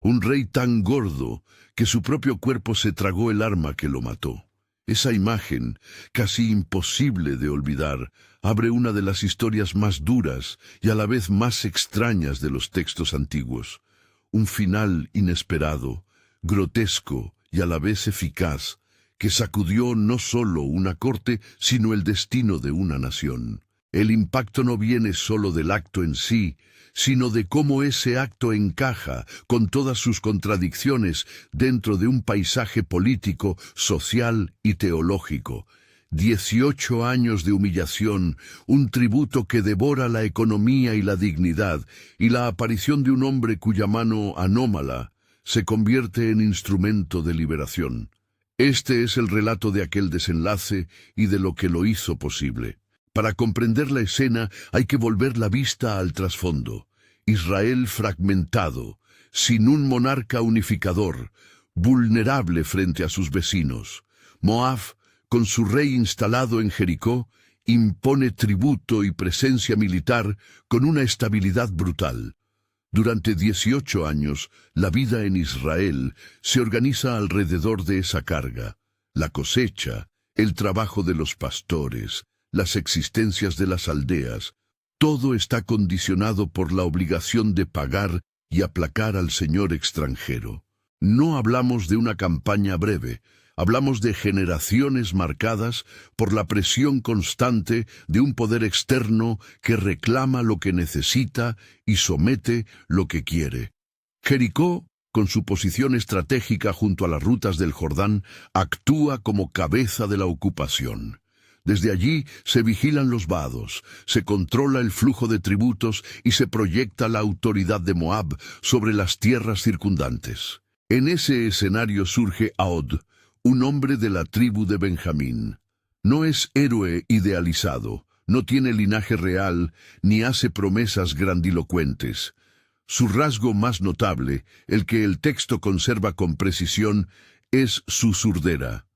Un rey tan gordo que su propio cuerpo se tragó el arma que lo mató. Esa imagen, casi imposible de olvidar, abre una de las historias más duras y a la vez más extrañas de los textos antiguos. Un final inesperado, grotesco y a la vez eficaz, que sacudió no solo una corte, sino el destino de una nación. El impacto no viene solo del acto en sí, sino de cómo ese acto encaja, con todas sus contradicciones, dentro de un paisaje político, social y teológico. 18 años de humillación, un tributo que devora la economía y la dignidad, y la aparición de un hombre cuya mano anómala se convierte en instrumento de liberación. Este es el relato de aquel desenlace y de lo que lo hizo posible. Para comprender la escena hay que volver la vista al trasfondo. Israel fragmentado, sin un monarca unificador, vulnerable frente a sus vecinos. Moab, con su rey instalado en Jericó, impone tributo y presencia militar con una estabilidad brutal. Durante 18 años, la vida en Israel se organiza alrededor de esa carga. La cosecha, el trabajo de los pastores, las existencias de las aldeas, todo está condicionado por la obligación de pagar y aplacar al señor extranjero. No hablamos de una campaña breve, hablamos de generaciones marcadas por la presión constante de un poder externo que reclama lo que necesita y somete lo que quiere. Jericó, con su posición estratégica junto a las rutas del Jordán, actúa como cabeza de la ocupación. Desde allí se vigilan los vados, se controla el flujo de tributos y se proyecta la autoridad de Moab sobre las tierras circundantes. En ese escenario surge Ahod, un hombre de la tribu de Benjamín. No es héroe idealizado, no tiene linaje real, ni hace promesas grandilocuentes. Su rasgo más notable, el que el texto conserva con precisión, es su surdera.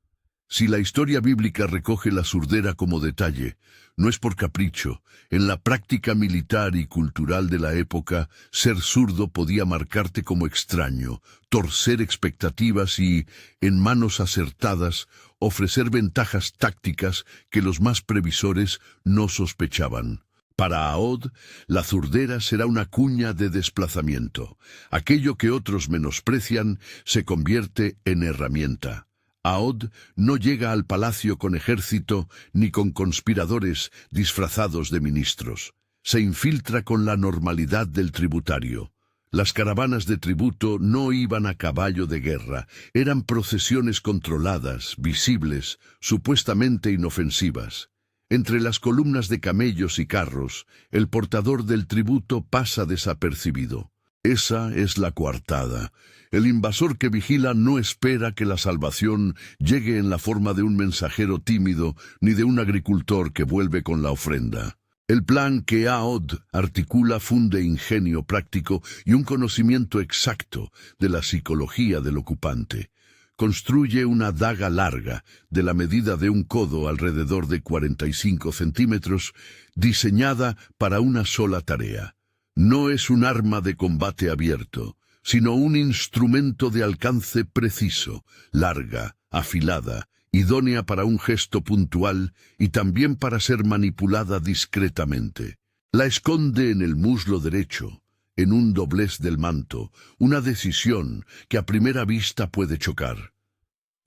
Si la historia bíblica recoge la surdera como detalle, no es por capricho. En la práctica militar y cultural de la época, ser zurdo podía marcarte como extraño, torcer expectativas y, en manos acertadas, ofrecer ventajas tácticas que los más previsores no sospechaban. Para Ahod, la zurdera será una cuña de desplazamiento. Aquello que otros menosprecian se convierte en herramienta. Ahod no llega al palacio con ejército ni con conspiradores disfrazados de ministros. Se infiltra con la normalidad del tributario. Las caravanas de tributo no iban a caballo de guerra, eran procesiones controladas, visibles, supuestamente inofensivas. Entre las columnas de camellos y carros, el portador del tributo pasa desapercibido. Esa es la coartada. El invasor que vigila no espera que la salvación llegue en la forma de un mensajero tímido ni de un agricultor que vuelve con la ofrenda. El plan que Ahod articula funde ingenio práctico y un conocimiento exacto de la psicología del ocupante. Construye una daga larga, de la medida de un codo alrededor de 45 centímetros, diseñada para una sola tarea. No es un arma de combate abierto, sino un instrumento de alcance preciso, larga, afilada, idónea para un gesto puntual y también para ser manipulada discretamente. La esconde en el muslo derecho, en un doblez del manto, una decisión que a primera vista puede chocar.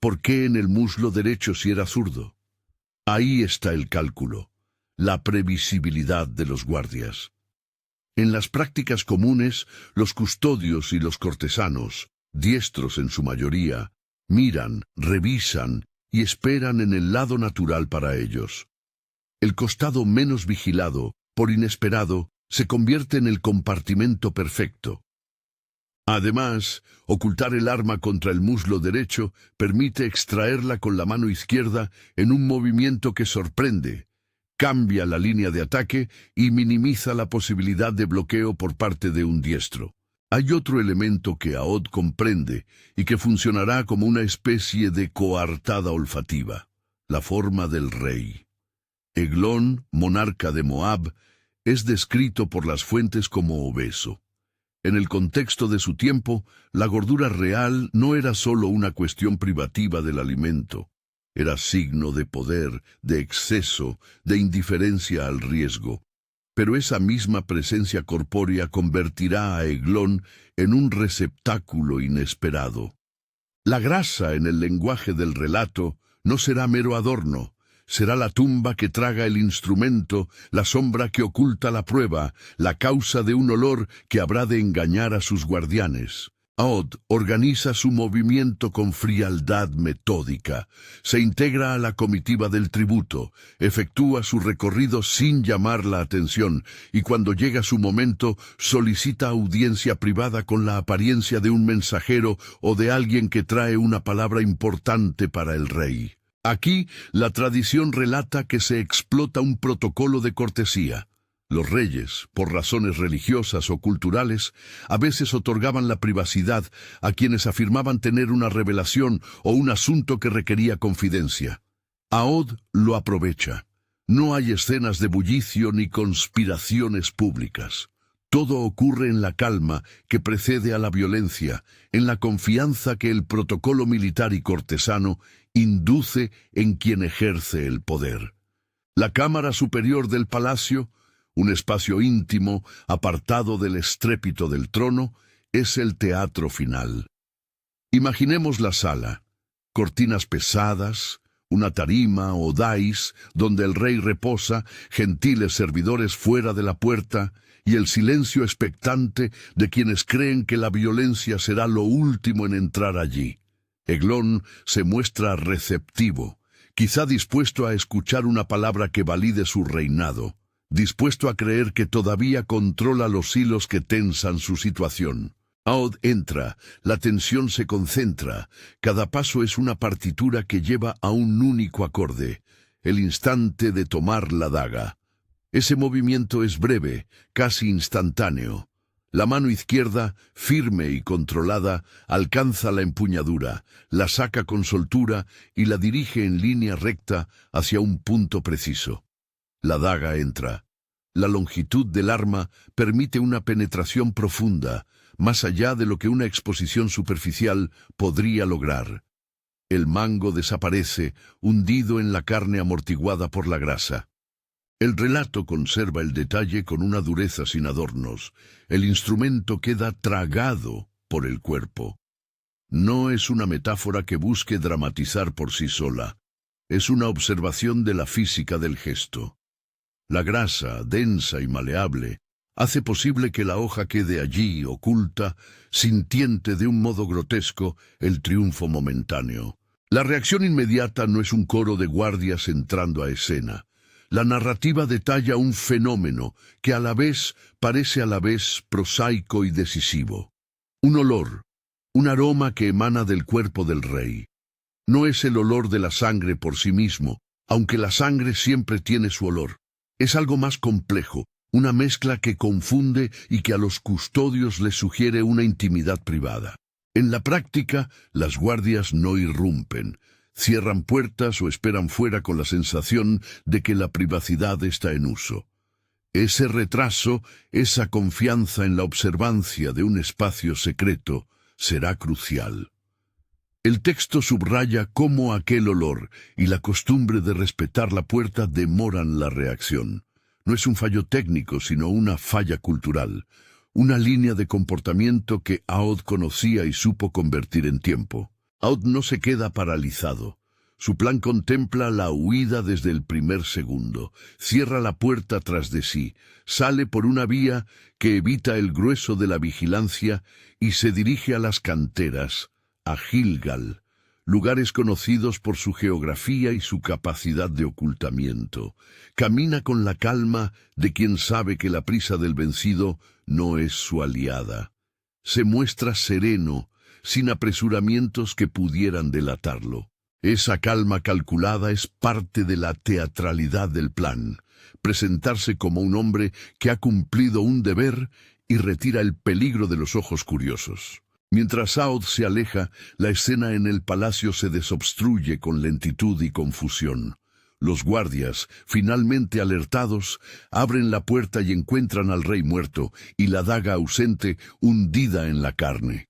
¿Por qué en el muslo derecho si era zurdo? Ahí está el cálculo, la previsibilidad de los guardias. En las prácticas comunes, los custodios y los cortesanos, diestros en su mayoría, miran, revisan y esperan en el lado natural para ellos. El costado menos vigilado, por inesperado, se convierte en el compartimento perfecto. Además, ocultar el arma contra el muslo derecho permite extraerla con la mano izquierda en un movimiento que sorprende, cambia la línea de ataque y minimiza la posibilidad de bloqueo por parte de un diestro. Hay otro elemento que Ahod comprende y que funcionará como una especie de coartada olfativa: la forma del rey. Eglón, monarca de Moab, es descrito por las fuentes como obeso. En el contexto de su tiempo, la gordura real no era solo una cuestión privativa del alimento. Era signo de poder, de exceso, de indiferencia al riesgo. Pero esa misma presencia corpórea convertirá a Eglón en un receptáculo inesperado. La grasa en el lenguaje del relato no será mero adorno, será la tumba que traga el instrumento, la sombra que oculta la prueba, la causa de un olor que habrá de engañar a sus guardianes. Aod organiza su movimiento con frialdad metódica, se integra a la comitiva del tributo, efectúa su recorrido sin llamar la atención, y cuando llega su momento solicita audiencia privada con la apariencia de un mensajero o de alguien que trae una palabra importante para el rey. Aquí, la tradición relata que se explota un protocolo de cortesía. Los reyes, por razones religiosas o culturales, a veces otorgaban la privacidad a quienes afirmaban tener una revelación o un asunto que requería confidencia. Aod lo aprovecha. No hay escenas de bullicio ni conspiraciones públicas. Todo ocurre en la calma que precede a la violencia, en la confianza que el protocolo militar y cortesano induce en quien ejerce el poder. La cámara superior del palacio, un espacio íntimo, apartado del estrépito del trono, es el teatro final. Imaginemos la sala, cortinas pesadas, una tarima o dais donde el rey reposa, gentiles servidores fuera de la puerta y el silencio expectante de quienes creen que la violencia será lo último en entrar allí. Eglón se muestra receptivo, quizá dispuesto a escuchar una palabra que valide su reinado, dispuesto a creer que todavía controla los hilos que tensan su situación. Aod entra, la tensión se concentra, cada paso es una partitura que lleva a un único acorde, el instante de tomar la daga. Ese movimiento es breve, casi instantáneo. La mano izquierda, firme y controlada, alcanza la empuñadura, la saca con soltura y la dirige en línea recta hacia un punto preciso. La daga entra. La longitud del arma permite una penetración profunda, más allá de lo que una exposición superficial podría lograr. El mango desaparece, hundido en la carne amortiguada por la grasa. El relato conserva el detalle con una dureza sin adornos. El instrumento queda tragado por el cuerpo. No es una metáfora que busque dramatizar por sí sola. Es una observación de la física del gesto. La grasa, densa y maleable, hace posible que la hoja quede allí, oculta, sintiente de un modo grotesco el triunfo momentáneo. La reacción inmediata no es un coro de guardias entrando a escena. La narrativa detalla un fenómeno que parece a la vez prosaico y decisivo. Un olor, un aroma que emana del cuerpo del rey. No es el olor de la sangre por sí mismo, aunque la sangre siempre tiene su olor. Es algo más complejo, una mezcla que confunde y que a los custodios les sugiere una intimidad privada. En la práctica, las guardias no irrumpen, cierran puertas o esperan fuera con la sensación de que la privacidad está en uso. Ese retraso, esa confianza en la observancia de un espacio secreto, será crucial. El texto subraya cómo aquel olor y la costumbre de respetar la puerta demoran la reacción. No es un fallo técnico, sino una falla cultural, una línea de comportamiento que Aod conocía y supo convertir en tiempo. Aod no se queda paralizado. Su plan contempla la huida desde el primer segundo, cierra la puerta tras de sí, sale por una vía que evita el grueso de la vigilancia y se dirige a las canteras, a Gilgal, lugares conocidos por su geografía y su capacidad de ocultamiento. Camina con la calma de quien sabe que la prisa del vencido no es su aliada. Se muestra sereno, sin apresuramientos que pudieran delatarlo. Esa calma calculada es parte de la teatralidad del plan, presentarse como un hombre que ha cumplido un deber y retira el peligro de los ojos curiosos. Mientras Aod se aleja, la escena en el palacio se desobstruye con lentitud y confusión. Los guardias, finalmente alertados, abren la puerta y encuentran al rey muerto y la daga ausente hundida en la carne.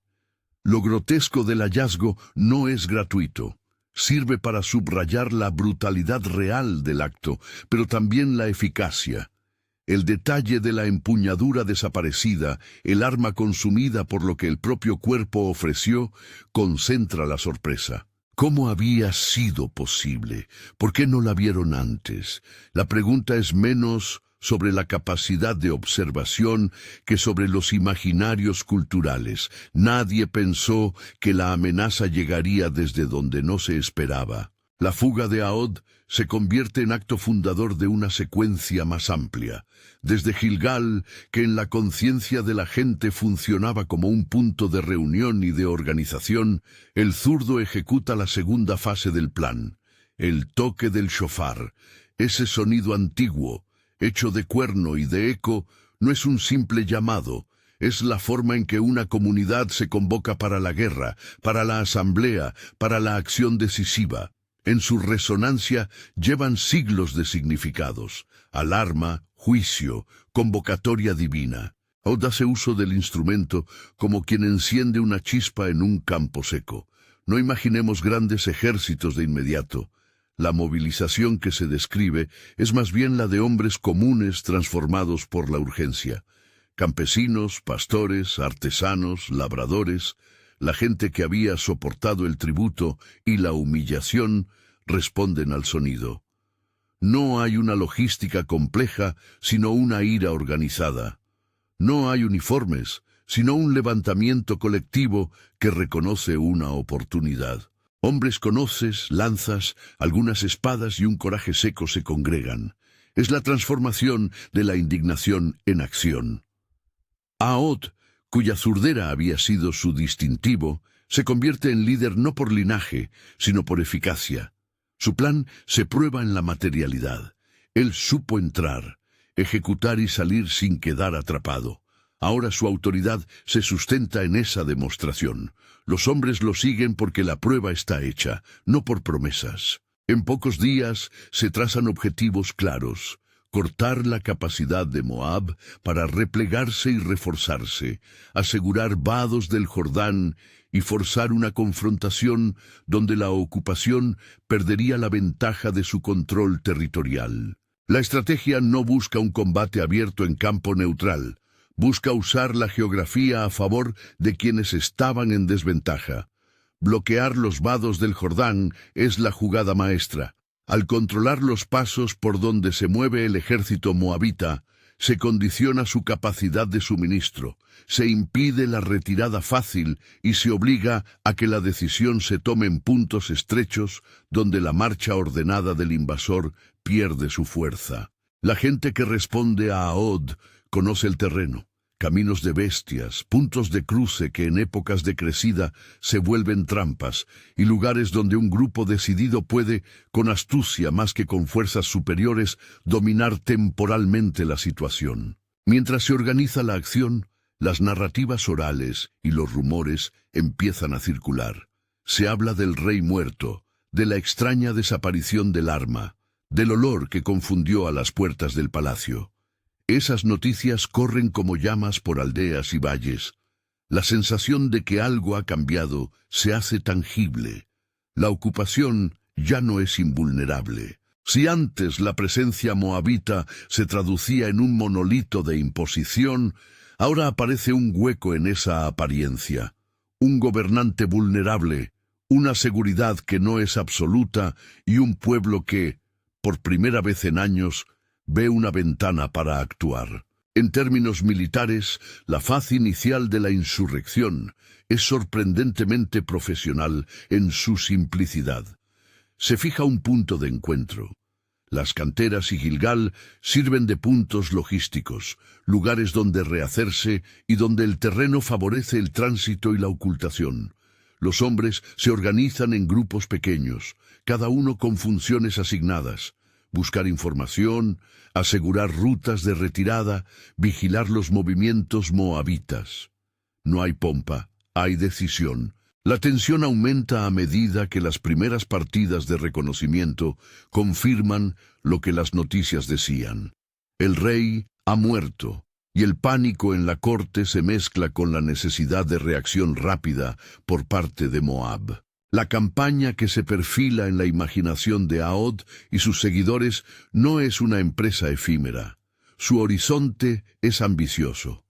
Lo grotesco del hallazgo no es gratuito. Sirve para subrayar la brutalidad real del acto, pero también la eficacia. El detalle de la empuñadura desaparecida, el arma consumida por lo que el propio cuerpo ofreció, concentra la sorpresa. ¿Cómo había sido posible? ¿Por qué no la vieron antes? La pregunta es menos sobre la capacidad de observación que sobre los imaginarios culturales. Nadie pensó que la amenaza llegaría desde donde no se esperaba. La fuga de Aod se convierte en acto fundador de una secuencia más amplia. Desde Gilgal, que en la conciencia de la gente funcionaba como un punto de reunión y de organización, el zurdo ejecuta la segunda fase del plan, el toque del shofar. Ese sonido antiguo, hecho de cuerno y de eco, no es un simple llamado, es la forma en que una comunidad se convoca para la guerra, para la asamblea, para la acción decisiva. En su resonancia llevan siglos de significados: alarma, juicio, convocatoria divina. Aod hace uso del instrumento como quien enciende una chispa en un campo seco. No imaginemos grandes ejércitos de inmediato. La movilización que se describe es más bien la de hombres comunes transformados por la urgencia. Campesinos, pastores, artesanos, labradores, la gente que había soportado el tributo y la humillación responden al sonido. No hay una logística compleja, sino una ira organizada. No hay uniformes, sino un levantamiento colectivo que reconoce una oportunidad. Hombres con hoces, lanzas, algunas espadas y un coraje seco se congregan. Es la transformación de la indignación en acción. Aod, cuya zurdera había sido su distintivo, se convierte en líder no por linaje, sino por eficacia. Su plan se prueba en la materialidad. Él supo entrar, ejecutar y salir sin quedar atrapado. Ahora su autoridad se sustenta en esa demostración. Los hombres lo siguen porque la prueba está hecha, no por promesas. En pocos días se trazan objetivos claros: cortar la capacidad de Moab para replegarse y reforzarse, asegurar vados del Jordán y forzar una confrontación donde la ocupación perdería la ventaja de su control territorial. La estrategia no busca un combate abierto en campo neutral, busca usar la geografía a favor de quienes estaban en desventaja. Bloquear los vados del Jordán es la jugada maestra. Al controlar los pasos por donde se mueve el ejército moabita, se condiciona su capacidad de suministro, se impide la retirada fácil y se obliga a que la decisión se tome en puntos estrechos donde la marcha ordenada del invasor pierde su fuerza. La gente que responde a Aod conoce el terreno, caminos de bestias, puntos de cruce que en épocas de crecida se vuelven trampas, y lugares donde un grupo decidido puede, con astucia más que con fuerzas superiores, dominar temporalmente la situación. Mientras se organiza la acción, las narrativas orales y los rumores empiezan a circular. Se habla del rey muerto, de la extraña desaparición del arma, del olor que confundió a las puertas del palacio. Esas noticias corren como llamas por aldeas y valles. La sensación de que algo ha cambiado se hace tangible. La ocupación ya no es invulnerable. Si antes la presencia moabita se traducía en un monolito de imposición, ahora aparece un hueco en esa apariencia. Un gobernante vulnerable, una seguridad que no es absoluta y un pueblo que, por primera vez en años, ve una ventana para actuar. En términos militares, la faz inicial de la insurrección es sorprendentemente profesional en su simplicidad. Se fija un punto de encuentro. Las canteras y Gilgal sirven de puntos logísticos, lugares donde rehacerse y donde el terreno favorece el tránsito y la ocultación. Los hombres se organizan en grupos pequeños, cada uno con funciones asignadas: buscar información, asegurar rutas de retirada, vigilar los movimientos moabitas. No hay pompa, hay decisión. La tensión aumenta a medida que las primeras partidas de reconocimiento confirman lo que las noticias decían. El rey ha muerto, y el pánico en la corte se mezcla con la necesidad de reacción rápida por parte de Moab. La campaña que se perfila en la imaginación de Ahod y sus seguidores no es una empresa efímera. Su horizonte es ambicioso.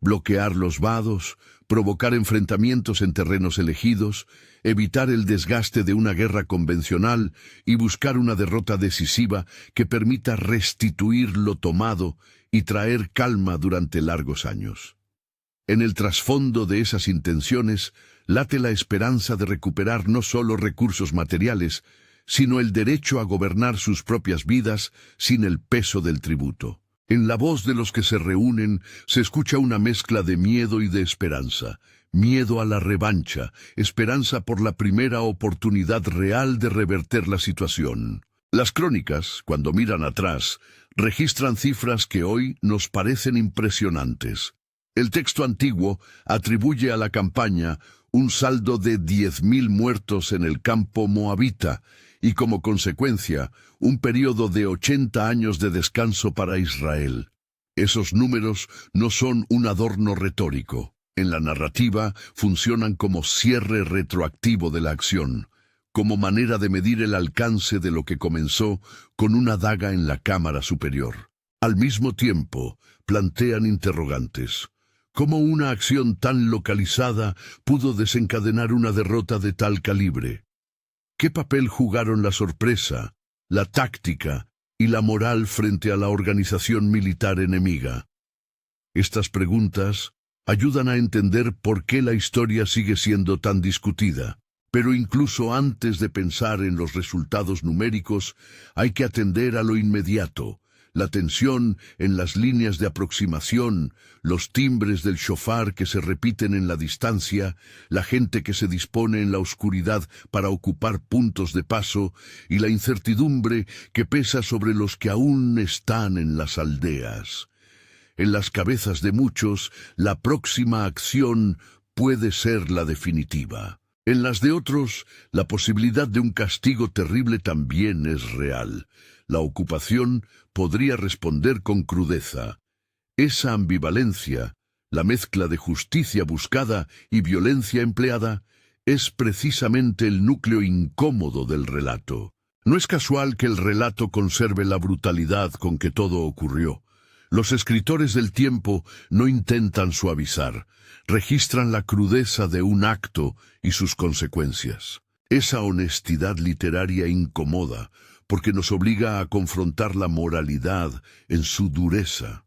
Bloquear los vados, provocar enfrentamientos en terrenos elegidos, evitar el desgaste de una guerra convencional y buscar una derrota decisiva que permita restituir lo tomado y traer calma durante largos años. En el trasfondo de esas intenciones late la esperanza de recuperar no solo recursos materiales, sino el derecho a gobernar sus propias vidas sin el peso del tributo. En la voz de los que se reúnen se escucha una mezcla de miedo y de esperanza. Miedo a la revancha, esperanza por la primera oportunidad real de reverter la situación. Las crónicas, cuando miran atrás, registran cifras que hoy nos parecen impresionantes. El texto antiguo atribuye a la campaña un saldo de 10.000 muertos en el campo moabita y como consecuencia un periodo de 80 años de descanso para Israel. Esos números no son un adorno retórico. En la narrativa funcionan como cierre retroactivo de la acción, como manera de medir el alcance de lo que comenzó con una daga en la cámara superior. Al mismo tiempo, plantean interrogantes. ¿Cómo una acción tan localizada pudo desencadenar una derrota de tal calibre? ¿Qué papel jugaron la sorpresa, la táctica y la moral frente a la organización militar enemiga? Estas preguntas ayudan a entender por qué la historia sigue siendo tan discutida. Pero incluso antes de pensar en los resultados numéricos, hay que atender a lo inmediato. La tensión en las líneas de aproximación, los timbres del shofar que se repiten en la distancia, la gente que se dispone en la oscuridad para ocupar puntos de paso y la incertidumbre que pesa sobre los que aún están en las aldeas. En las cabezas de muchos, la próxima acción puede ser la definitiva. En las de otros, la posibilidad de un castigo terrible también es real. La ocupación podría responder con crudeza. Esa ambivalencia, la mezcla de justicia buscada y violencia empleada, es precisamente el núcleo incómodo del relato. No es casual que el relato conserve la brutalidad con que todo ocurrió. Los escritores del tiempo no intentan suavizar, registran la crudeza de un acto y sus consecuencias. Esa honestidad literaria incomoda, porque nos obliga a confrontar la moralidad en su dureza.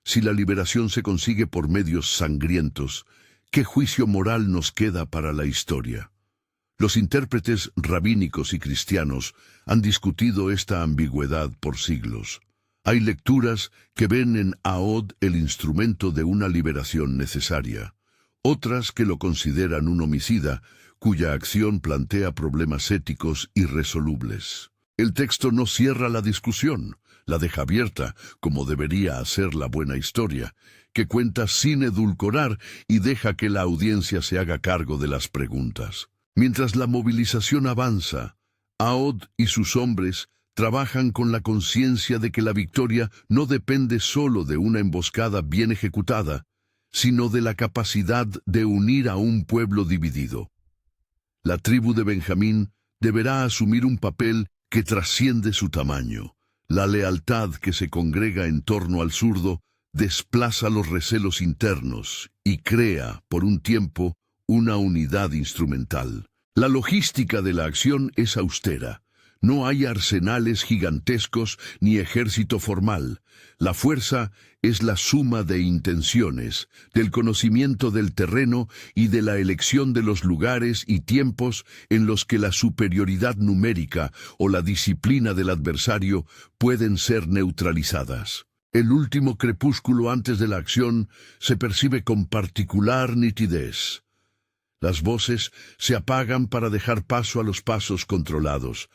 Si la liberación se consigue por medios sangrientos, ¿qué juicio moral nos queda para la historia? Los intérpretes rabínicos y cristianos han discutido esta ambigüedad por siglos. Hay lecturas que ven en Ahod el instrumento de una liberación necesaria, otras que lo consideran un homicida, cuya acción plantea problemas éticos irresolubles. El texto no cierra la discusión, la deja abierta, como debería hacer la buena historia, que cuenta sin edulcorar y deja que la audiencia se haga cargo de las preguntas. Mientras la movilización avanza, Ahod y sus hombres trabajan con la conciencia de que la victoria no depende solo de una emboscada bien ejecutada, sino de la capacidad de unir a un pueblo dividido. La tribu de Benjamín deberá asumir un papel que trasciende su tamaño. La lealtad que se congrega en torno al zurdo desplaza los recelos internos y crea, por un tiempo, una unidad instrumental. La logística de la acción es austera. No hay arsenales gigantescos ni ejército formal. La fuerza es la suma de intenciones, del conocimiento del terreno y de la elección de los lugares y tiempos en los que la superioridad numérica o la disciplina del adversario pueden ser neutralizadas. El último crepúsculo antes de la acción se percibe con particular nitidez. Las voces se apagan para dejar paso a los pasos controlados.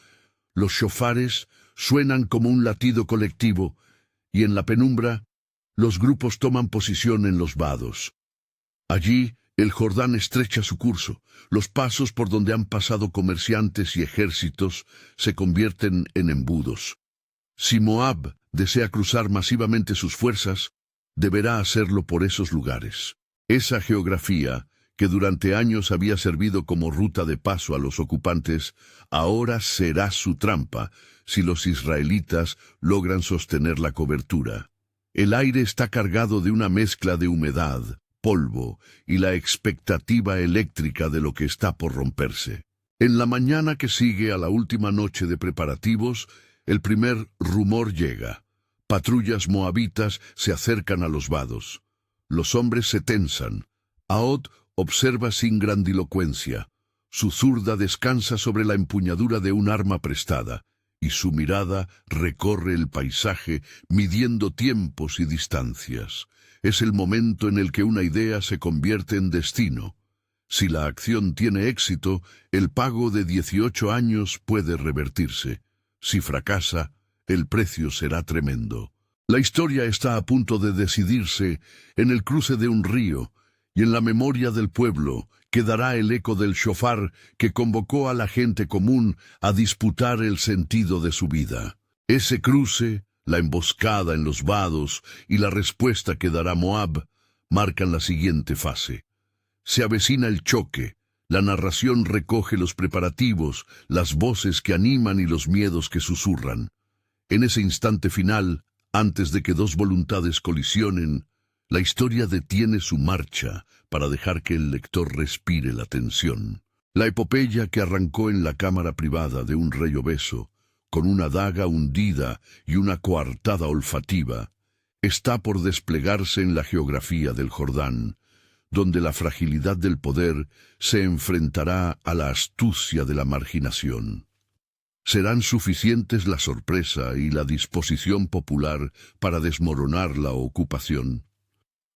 Los shofares suenan como un latido colectivo, y en la penumbra, los grupos toman posición en los vados. Allí, El Jordán estrecha su curso. Los pasos por donde han pasado comerciantes y ejércitos se convierten en embudos. Si Moab desea cruzar masivamente sus fuerzas, deberá hacerlo por esos lugares. Esa geografía, que durante años había servido como ruta de paso a los ocupantes, ahora será su trampa si los israelitas logran sostener la cobertura. El aire está cargado de una mezcla de humedad, polvo y la expectativa eléctrica de lo que está por romperse. En la mañana que sigue a la última noche de preparativos, el primer rumor llega. Patrullas moabitas se acercan a los vados. Los hombres se tensan. Ahod observa sin grandilocuencia. Su zurda descansa sobre la empuñadura de un arma prestada, y su mirada recorre el paisaje midiendo tiempos y distancias. Es el momento en el que una idea se convierte en destino. Si la acción tiene éxito, el pago de 18 años puede revertirse. Si fracasa, el precio será tremendo. La historia está a punto de decidirse en el cruce de un río, y en la memoria del pueblo quedará el eco del shofar que convocó a la gente común a disputar el sentido de su vida. Ese cruce, la emboscada en los vados y la respuesta que dará Moab marcan la siguiente fase. Se avecina el choque, la narración recoge los preparativos, las voces que animan y los miedos que susurran. En ese instante final, antes de que dos voluntades colisionen, la historia detiene su marcha para dejar que el lector respire la tensión. La epopeya que arrancó en la cámara privada de un rey obeso, con una daga hundida y una coartada olfativa, está por desplegarse en la geografía del Jordán, donde la fragilidad del poder se enfrentará a la astucia de la marginación. ¿Serán suficientes la sorpresa y la disposición popular para desmoronar la ocupación?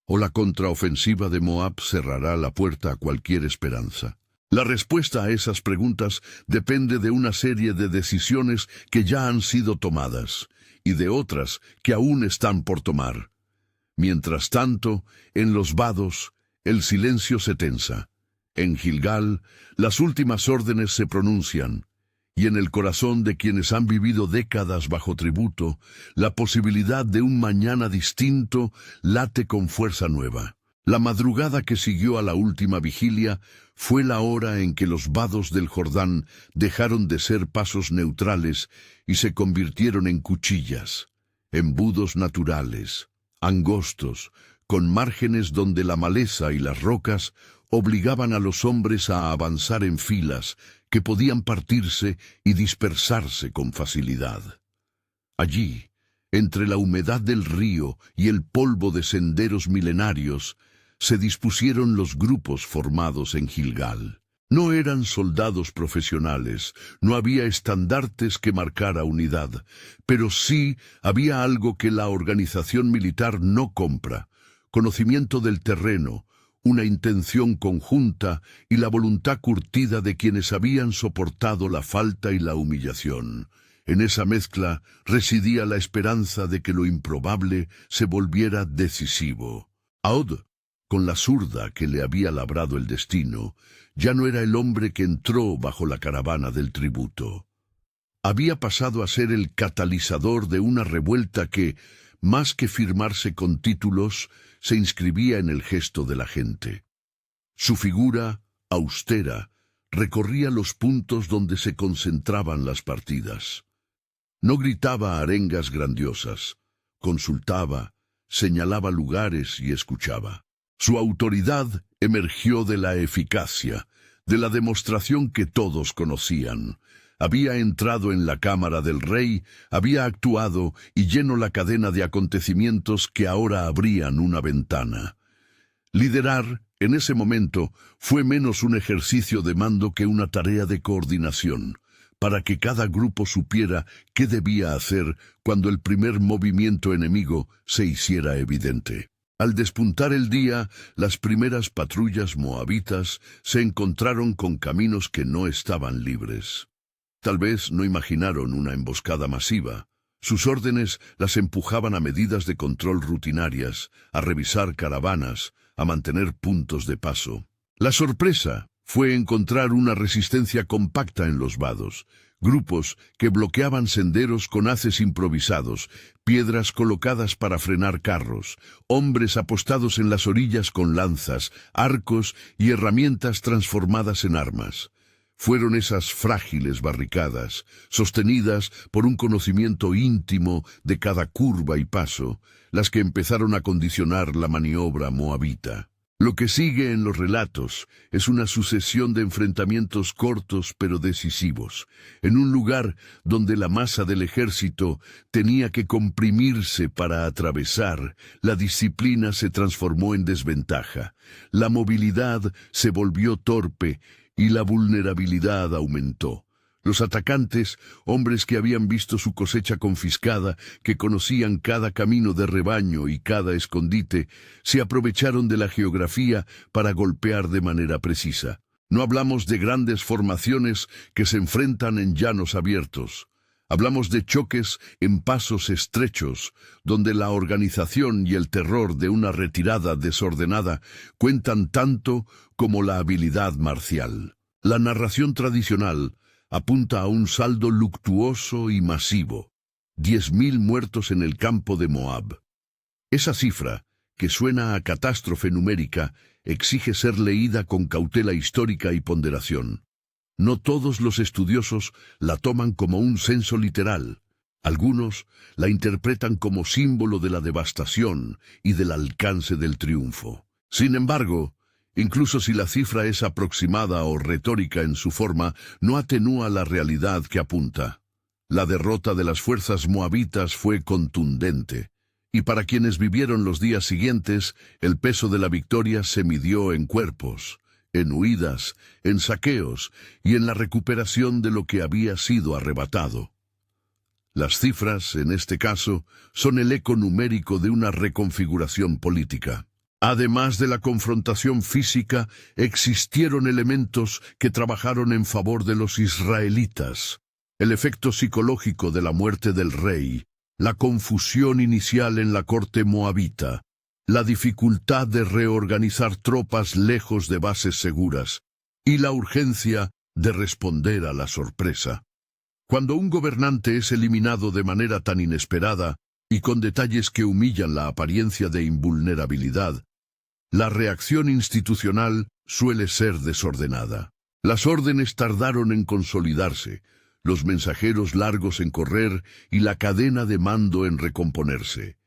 ¿O la contraofensiva de Moab cerrará la puerta a cualquier esperanza? La respuesta a esas preguntas depende de una serie de decisiones que ya han sido tomadas y de otras que aún están por tomar. Mientras tanto, en los vados, el silencio se tensa. En Gilgal, las últimas órdenes se pronuncian, y en el corazón de quienes han vivido décadas bajo tributo, la posibilidad de un mañana distinto late con fuerza nueva. La madrugada que siguió a la última vigilia fue la hora en que los vados del Jordán dejaron de ser pasos neutrales y se convirtieron en cuchillas, embudos naturales, angostos, con márgenes donde la maleza y las rocas obligaban a los hombres a avanzar en filas que podían partirse y dispersarse con facilidad. Allí, entre la humedad del río y el polvo de senderos milenarios, se dispusieron los grupos formados en Gilgal. No eran soldados profesionales, no había estandartes que marcara unidad, pero sí había algo que la organización militar no compra: conocimiento del terreno, una intención conjunta y la voluntad curtida de quienes habían soportado la falta y la humillación. En esa mezcla residía la esperanza de que lo improbable se volviera decisivo. Ahod, con la zurda que le había labrado el destino, ya no era el hombre que entró bajo la caravana del tributo. Había pasado a ser el catalizador de una revuelta que, más que firmarse con títulos, se inscribía en el gesto de la gente. Su figura, austera, recorría los puntos donde se concentraban las partidas. No gritaba arengas grandiosas, consultaba, señalaba lugares y escuchaba. Su autoridad emergió de la eficacia, de la demostración que todos conocían. Había entrado en la cámara del rey, había actuado y llenó la cadena de acontecimientos que ahora abrían una ventana. Liderar, en ese momento, fue menos un ejercicio de mando que una tarea de coordinación, para que cada grupo supiera qué debía hacer cuando el primer movimiento enemigo se hiciera evidente. Al despuntar el día, las primeras patrullas moabitas se encontraron con caminos que no estaban libres. Tal vez no imaginaron una emboscada masiva. Sus órdenes las empujaban a medidas de control rutinarias, a revisar caravanas, a mantener puntos de paso. La sorpresa fue encontrar una resistencia compacta en los vados, grupos que bloqueaban senderos con haces improvisados, piedras colocadas para frenar carros, hombres apostados en las orillas con lanzas, arcos y herramientas transformadas en armas. Fueron esas frágiles barricadas, sostenidas por un conocimiento íntimo de cada curva y paso, las que empezaron a condicionar la maniobra moabita. Lo que sigue en los relatos es una sucesión de enfrentamientos cortos pero decisivos, en un lugar donde la masa del ejército tenía que comprimirse para atravesar. La disciplina se transformó en desventaja, la movilidad se volvió torpe y la vulnerabilidad aumentó. Los atacantes, hombres que habían visto su cosecha confiscada, que conocían cada camino de rebaño y cada escondite, se aprovecharon de la geografía para golpear de manera precisa. No hablamos de grandes formaciones que se enfrentan en llanos abiertos. Hablamos de choques en pasos estrechos, donde la organización y el terror de una retirada desordenada cuentan tanto como la habilidad marcial. La narración tradicional apunta a un saldo luctuoso y masivo: 10.000 muertos en el campo de Moab. Esa cifra, que suena a catástrofe numérica, exige ser leída con cautela histórica y ponderación. No todos los estudiosos la toman como un censo literal. Algunos la interpretan como símbolo de la devastación y del alcance del triunfo. Sin embargo, incluso si la cifra es aproximada o retórica en su forma, no atenúa la realidad que apunta. La derrota de las fuerzas moabitas fue contundente, y para quienes vivieron los días siguientes, el peso de la victoria se midió en cuerpos, en huidas, en saqueos y en la recuperación de lo que había sido arrebatado. Las cifras, en este caso, son el eco numérico de una reconfiguración política. Además de la confrontación física, existieron elementos que trabajaron en favor de los israelitas. El efecto psicológico de la muerte del rey, la confusión inicial en la corte moabita, la dificultad de reorganizar tropas lejos de bases seguras, y la urgencia de responder a la sorpresa. Cuando un gobernante es eliminado de manera tan inesperada y con detalles que humillan la apariencia de invulnerabilidad, la reacción institucional suele ser desordenada. Las órdenes tardaron en consolidarse, los mensajeros largos en correr y la cadena de mando en recomponerse.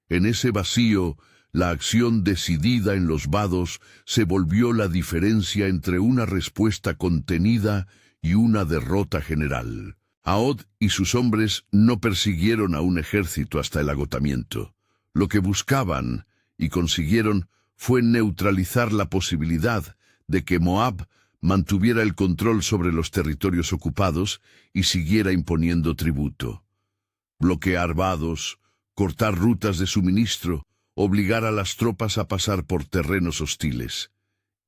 En ese vacío, la acción decidida en los vados se volvió la diferencia entre una respuesta contenida y una derrota general. Ahod y sus hombres no persiguieron a un ejército hasta el agotamiento. Lo que buscaban y consiguieron fue neutralizar la posibilidad de que Moab mantuviera el control sobre los territorios ocupados y siguiera imponiendo tributo. Bloquear vados, cortar rutas de suministro, obligar a las tropas a pasar por terrenos hostiles.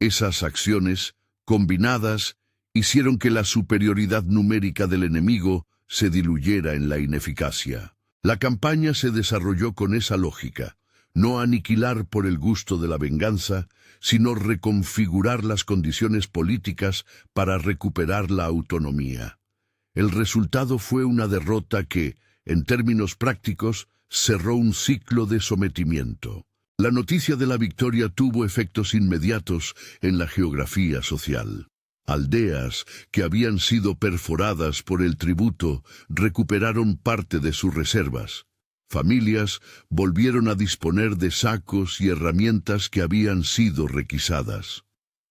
Esas acciones, combinadas, hicieron que la superioridad numérica del enemigo se diluyera en la ineficacia. La campaña se desarrolló con esa lógica: no aniquilar por el gusto de la venganza, sino reconfigurar las condiciones políticas para recuperar la autonomía. El resultado fue una derrota que, en términos prácticos, cerró un ciclo de sometimiento. La noticia de la victoria tuvo efectos inmediatos en la geografía social. Aldeas que habían sido perforadas por el tributo recuperaron parte de sus reservas. Familias volvieron a disponer de sacos y herramientas que habían sido requisadas.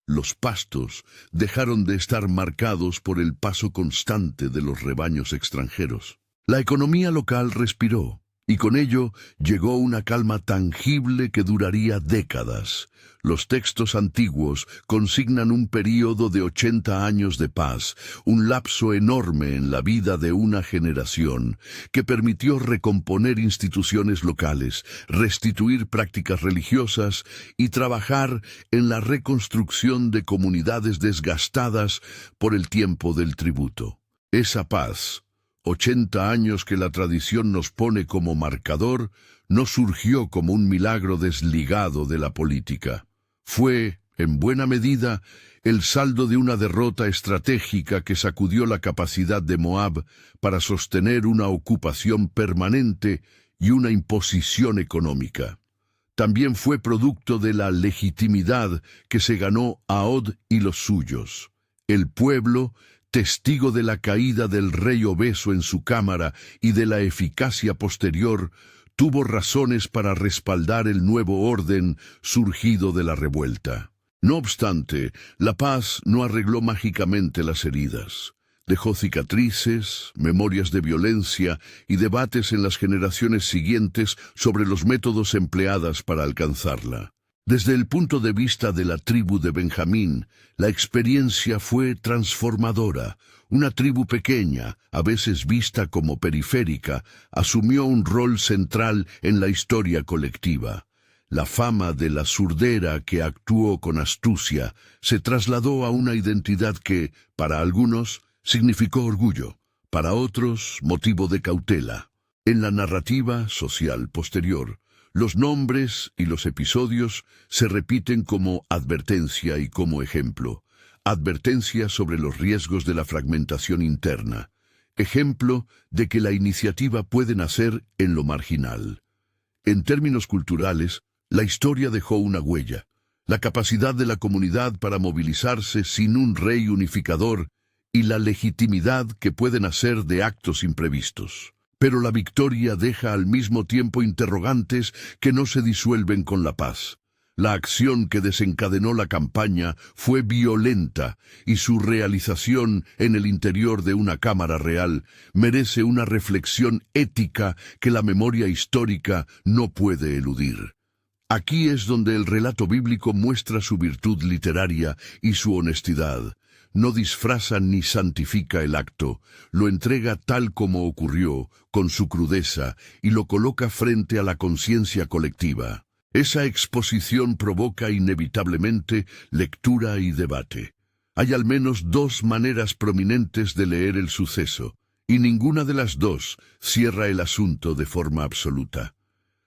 Los pastos dejaron de estar marcados por el paso constante de los rebaños extranjeros. La economía local respiró, y con ello llegó una calma tangible que duraría décadas. Los textos antiguos consignan un período de 80 años de paz, un lapso enorme en la vida de una generación, que permitió recomponer instituciones locales, restituir prácticas religiosas y trabajar en la reconstrucción de comunidades desgastadas por el tiempo del tributo. Esa paz, 80 años que la tradición nos pone como marcador, no surgió como un milagro desligado de la política. Fue, en buena medida, el saldo de una derrota estratégica que sacudió la capacidad de Moab para sostener una ocupación permanente y una imposición económica. También fue producto de la legitimidad que se ganó Ahod y los suyos. El pueblo, testigo de la caída del rey obeso en su cámara y de la eficacia posterior, tuvo razones para respaldar el nuevo orden surgido de la revuelta. No obstante, la paz no arregló mágicamente las heridas. Dejó cicatrices, memorias de violencia y debates en las generaciones siguientes sobre los métodos empleados para alcanzarla. Desde el punto de vista de la tribu de Benjamín, la experiencia fue transformadora. Una tribu pequeña, a veces vista como periférica, asumió un rol central en la historia colectiva. La fama de la surdera que actuó con astucia se trasladó a una identidad que, para algunos, significó orgullo, para otros, motivo de cautela. En la narrativa social posterior, los nombres y los episodios se repiten como advertencia y como ejemplo. Advertencia sobre los riesgos de la fragmentación interna. Ejemplo de que la iniciativa puede nacer en lo marginal. En términos culturales, la historia dejó una huella. La capacidad de la comunidad para movilizarse sin un rey unificador y la legitimidad que puede nacer de actos imprevistos. Pero la victoria deja al mismo tiempo interrogantes que no se disuelven con la paz. La acción que desencadenó la campaña fue violenta y su realización en el interior de una cámara real merece una reflexión ética que la memoria histórica no puede eludir. Aquí es donde el relato bíblico muestra su virtud literaria y su honestidad. No disfraza ni santifica el acto, lo entrega tal como ocurrió, con su crudeza, y lo coloca frente a la conciencia colectiva. Esa exposición provoca inevitablemente lectura y debate. Hay al menos dos maneras prominentes de leer el suceso, y ninguna de las dos cierra el asunto de forma absoluta.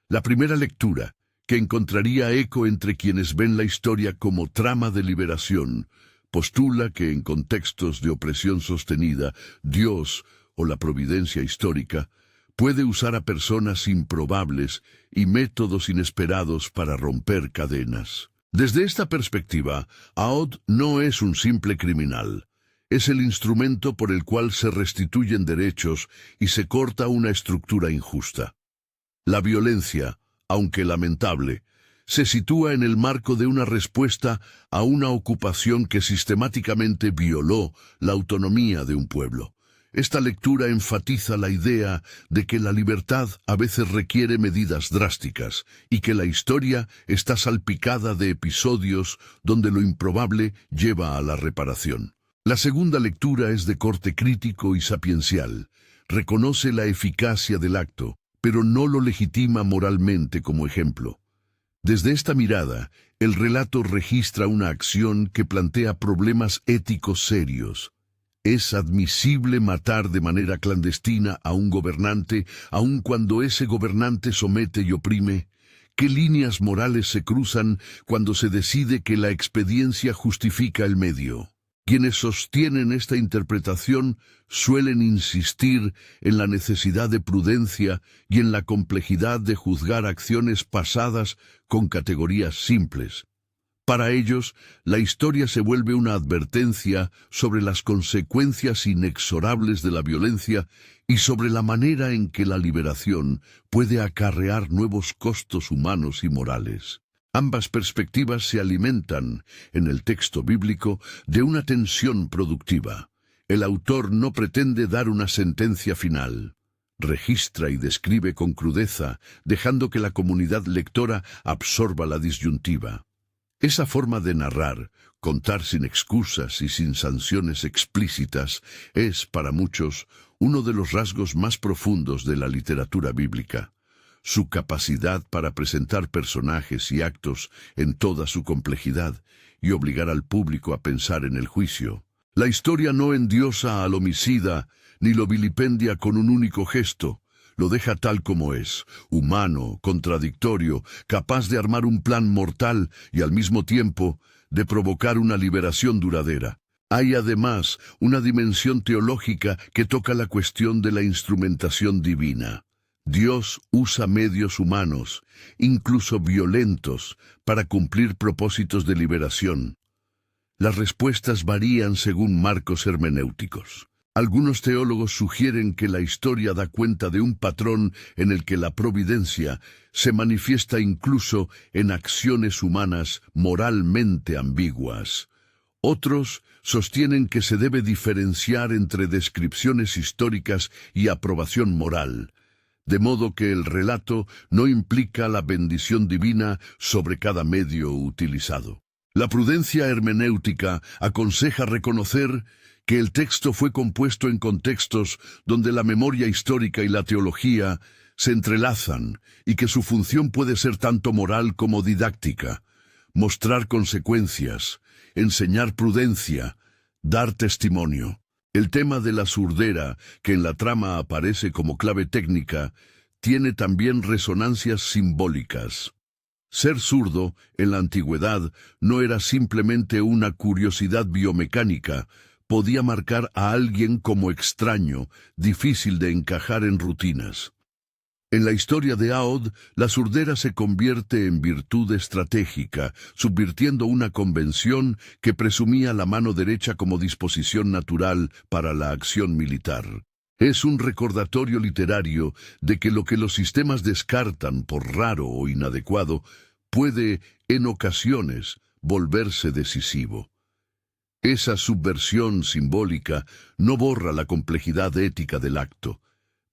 La primera lectura, que encontraría eco entre quienes ven la historia como trama de liberación, postula que en contextos de opresión sostenida, Dios, o la providencia histórica, puede usar a personas improbables y métodos inesperados para romper cadenas. Desde esta perspectiva, Ahod no es un simple criminal. Es el instrumento por el cual se restituyen derechos y se corta una estructura injusta. La violencia, aunque lamentable, se sitúa en el marco de una respuesta a una ocupación que sistemáticamente violó la autonomía de un pueblo. Esta lectura enfatiza la idea de que la libertad a veces requiere medidas drásticas y que la historia está salpicada de episodios donde lo improbable lleva a la reparación. La segunda lectura es de corte crítico y sapiencial. Reconoce la eficacia del acto, pero no lo legitima moralmente como ejemplo. Desde esta mirada, el relato registra una acción que plantea problemas éticos serios. ¿Es admisible matar de manera clandestina a un gobernante, aun cuando ese gobernante somete y oprime? ¿Qué líneas morales se cruzan cuando se decide que la expediencia justifica el medio? Quienes sostienen esta interpretación suelen insistir en la necesidad de prudencia y en la complejidad de juzgar acciones pasadas con categorías simples. Para ellos, la historia se vuelve una advertencia sobre las consecuencias inexorables de la violencia y sobre la manera en que la liberación puede acarrear nuevos costos humanos y morales. Ambas perspectivas se alimentan, en el texto bíblico, de una tensión productiva. El autor no pretende dar una sentencia final. Registra y describe con crudeza, dejando que la comunidad lectora absorba la disyuntiva. Esa forma de narrar, contar sin excusas y sin sanciones explícitas, es, para muchos, uno de los rasgos más profundos de la literatura bíblica. Su capacidad para presentar personajes y actos en toda su complejidad y obligar al público a pensar en el juicio. La historia no endiosa al homicida ni lo vilipendia con un único gesto. Lo deja tal como es, humano, contradictorio, capaz de armar un plan mortal y al mismo tiempo de provocar una liberación duradera. Hay además una dimensión teológica que toca la cuestión de la instrumentación divina. Dios usa medios humanos, incluso violentos, para cumplir propósitos de liberación. Las respuestas varían según marcos hermenéuticos. Algunos teólogos sugieren que la historia da cuenta de un patrón en el que la providencia se manifiesta incluso en acciones humanas moralmente ambiguas. Otros sostienen que se debe diferenciar entre descripciones históricas y aprobación moral, de modo que el relato no implica la bendición divina sobre cada medio utilizado. La prudencia hermenéutica aconseja reconocer que el texto fue compuesto en contextos donde la memoria histórica y la teología se entrelazan y que su función puede ser tanto moral como didáctica, mostrar consecuencias, enseñar prudencia, dar testimonio. El tema de la surdera, que en la trama aparece como clave técnica, tiene también resonancias simbólicas. Ser zurdo, en la antigüedad, no era simplemente una curiosidad biomecánica, podía marcar a alguien como extraño, difícil de encajar en rutinas. En la historia de Aod, la surdera se convierte en virtud estratégica, subvirtiendo una convención que presumía la mano derecha como disposición natural para la acción militar. Es un recordatorio literario de que lo que los sistemas descartan por raro o inadecuado puede, en ocasiones, volverse decisivo. Esa subversión simbólica no borra la complejidad ética del acto,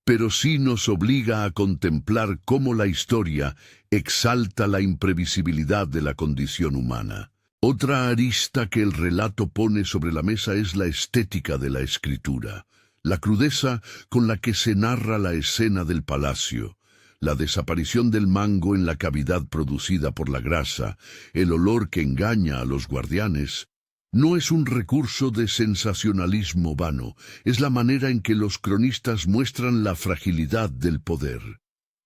pero sí nos obliga a contemplar cómo la historia exalta la imprevisibilidad de la condición humana. Otra arista que el relato pone sobre la mesa es la estética de la escritura, la crudeza con la que se narra la escena del palacio, la desaparición del mango en la cavidad producida por la grasa, el olor que engaña a los guardianes. No es un recurso de sensacionalismo vano, es la manera en que los cronistas muestran la fragilidad del poder.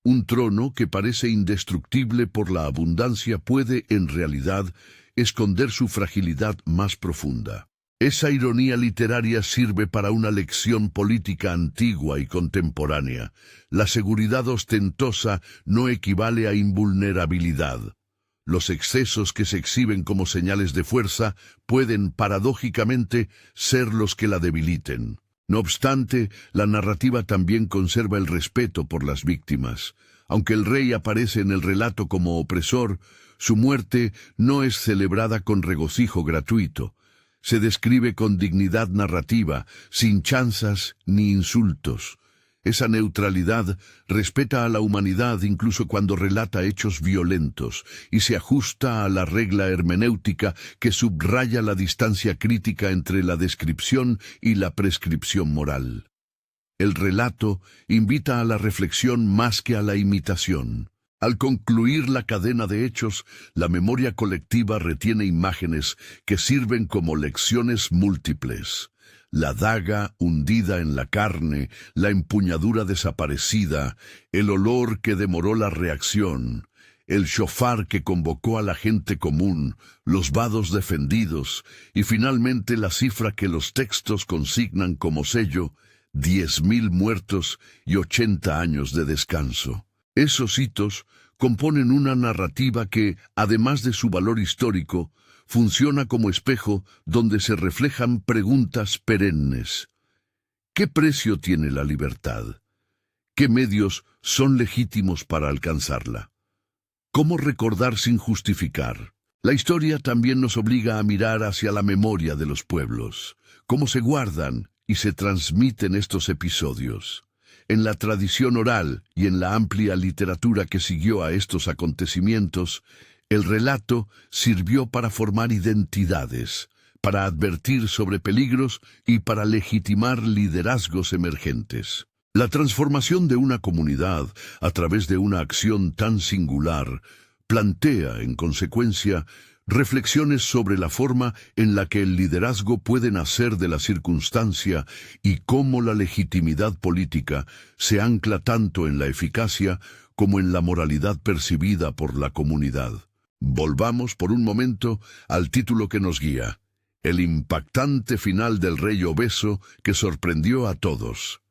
Un trono que parece indestructible por la abundancia puede, en realidad, esconder su fragilidad más profunda. Esa ironía literaria sirve para una lección política antigua y contemporánea. La seguridad ostentosa no equivale a invulnerabilidad. Los excesos que se exhiben como señales de fuerza pueden, paradójicamente, ser los que la debiliten. No obstante, la narrativa también conserva el respeto por las víctimas. Aunque el rey aparece en el relato como opresor, su muerte no es celebrada con regocijo gratuito. Se describe con dignidad narrativa, sin chanzas ni insultos. Esa neutralidad respeta a la humanidad incluso cuando relata hechos violentos y se ajusta a la regla hermenéutica que subraya la distancia crítica entre la descripción y la prescripción moral. El relato invita a la reflexión más que a la imitación. Al concluir la cadena de hechos, la memoria colectiva retiene imágenes que sirven como lecciones múltiples. La daga hundida en la carne, la empuñadura desaparecida, el olor que demoró la reacción, el shofar que convocó a la gente común, los vados defendidos y finalmente la cifra que los textos consignan como sello, 10.000 muertos y 80 años de descanso. Esos hitos componen una narrativa que, además de su valor histórico, funciona como espejo donde se reflejan preguntas perennes. ¿Qué precio tiene la libertad? ¿Qué medios son legítimos para alcanzarla? ¿Cómo recordar sin justificar? La historia también nos obliga a mirar hacia la memoria de los pueblos, cómo se guardan y se transmiten estos episodios. En la tradición oral y en la amplia literatura que siguió a estos acontecimientos, el relato sirvió para formar identidades, para advertir sobre peligros y para legitimar liderazgos emergentes. La transformación de una comunidad a través de una acción tan singular plantea, en consecuencia, reflexiones sobre la forma en la que el liderazgo puede nacer de la circunstancia y cómo la legitimidad política se ancla tanto en la eficacia como en la moralidad percibida por la comunidad. Volvamos por un momento al título que nos guía, el impactante final del rey obeso que sorprendió a todos.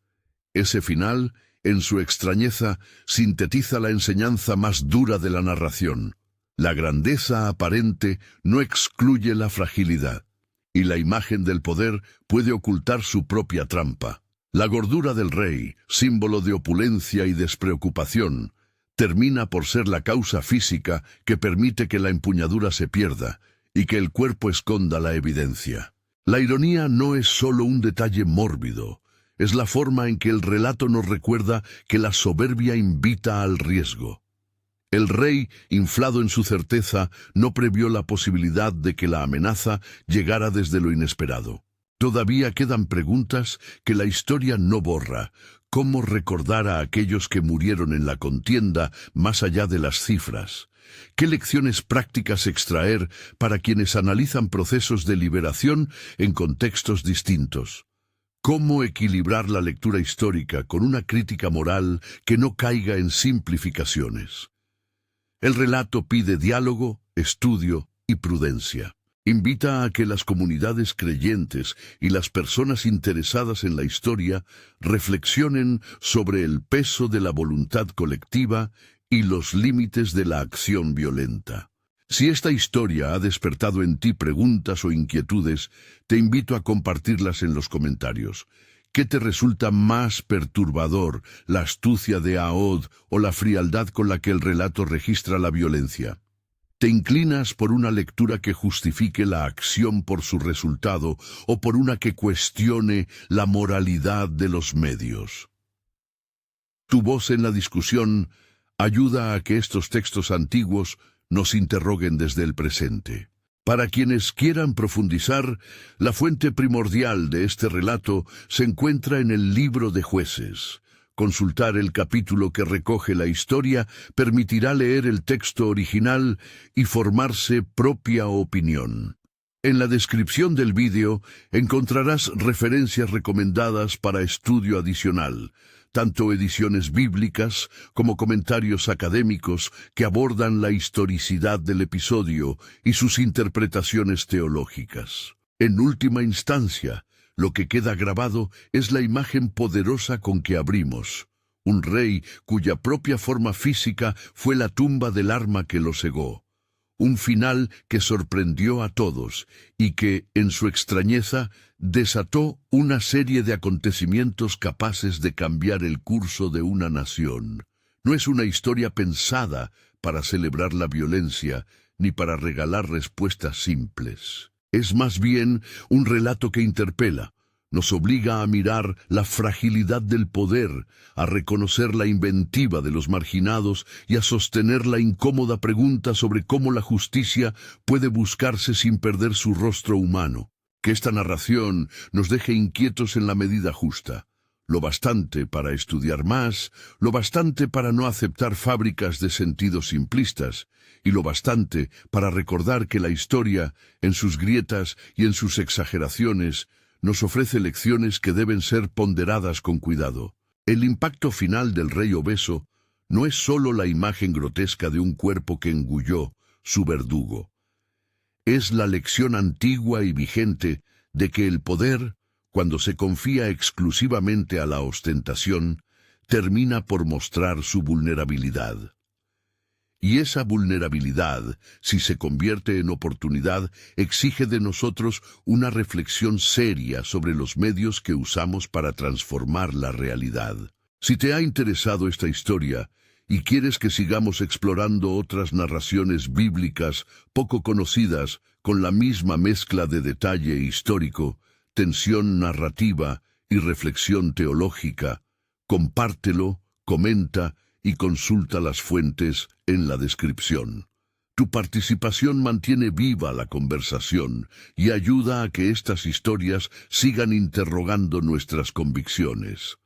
Ese final, en su extrañeza, sintetiza la enseñanza más dura de la narración. La grandeza aparente no excluye la fragilidad, y la imagen del poder puede ocultar su propia trampa. La gordura del rey, símbolo de opulencia y despreocupación, termina por ser la causa física que permite que la empuñadura se pierda y que el cuerpo esconda la evidencia. La ironía no es solo un detalle mórbido, es la forma en que el relato nos recuerda que la soberbia invita al riesgo. El rey, inflado en su certeza, no previó la posibilidad de que la amenaza llegara desde lo inesperado. Todavía quedan preguntas que la historia no borra. ¿Cómo recordar a aquellos que murieron en la contienda más allá de las cifras? ¿Qué lecciones prácticas extraer para quienes analizan procesos de liberación en contextos distintos? ¿Cómo equilibrar la lectura histórica con una crítica moral que no caiga en simplificaciones? El relato pide diálogo, estudio y prudencia. Invita a que las comunidades creyentes y las personas interesadas en la historia reflexionen sobre el peso de la voluntad colectiva y los límites de la acción violenta. Si esta historia ha despertado en ti preguntas o inquietudes, te invito a compartirlas en los comentarios. ¿Qué te resulta más perturbador, la astucia de Aod o la frialdad con la que el relato registra la violencia? ¿Te inclinas por una lectura que justifique la acción por su resultado o por una que cuestione la moralidad de los medios? Tu voz en la discusión ayuda a que estos textos antiguos nos interroguen desde el presente. Para quienes quieran profundizar, la fuente primordial de este relato se encuentra en el Libro de Jueces. Consultar el capítulo que recoge la historia permitirá leer el texto original y formarse propia opinión. En la descripción del vídeo encontrarás referencias recomendadas para estudio adicional, tanto ediciones bíblicas como comentarios académicos que abordan la historicidad del episodio y sus interpretaciones teológicas. En última instancia, lo que queda grabado es la imagen poderosa con que abrimos. Un rey cuya propia forma física fue la tumba del arma que lo cegó. Un final que sorprendió a todos y que, en su extrañeza, desató una serie de acontecimientos capaces de cambiar el curso de una nación. No es una historia pensada para celebrar la violencia ni para regalar respuestas simples. Es más bien un relato que interpela, nos obliga a mirar la fragilidad del poder, a reconocer la inventiva de los marginados y a sostener la incómoda pregunta sobre cómo la justicia puede buscarse sin perder su rostro humano. Que esta narración nos deje inquietos en la medida justa, lo bastante para estudiar más, lo bastante para no aceptar fábricas de sentidos simplistas, y lo bastante para recordar que la historia, en sus grietas y en sus exageraciones, nos ofrece lecciones que deben ser ponderadas con cuidado. El impacto final del rey obeso no es solo la imagen grotesca de un cuerpo que engulló su verdugo. Es la lección antigua y vigente de que el poder, cuando se confía exclusivamente a la ostentación, termina por mostrar su vulnerabilidad. Y esa vulnerabilidad, si se convierte en oportunidad, exige de nosotros una reflexión seria sobre los medios que usamos para transformar la realidad. Si te ha interesado esta historia y quieres que sigamos explorando otras narraciones bíblicas poco conocidas con la misma mezcla de detalle histórico, tensión narrativa y reflexión teológica, compártelo, comenta y consulta las fuentes en la descripción. Tu participación mantiene viva la conversación y ayuda a que estas historias sigan interrogando nuestras convicciones.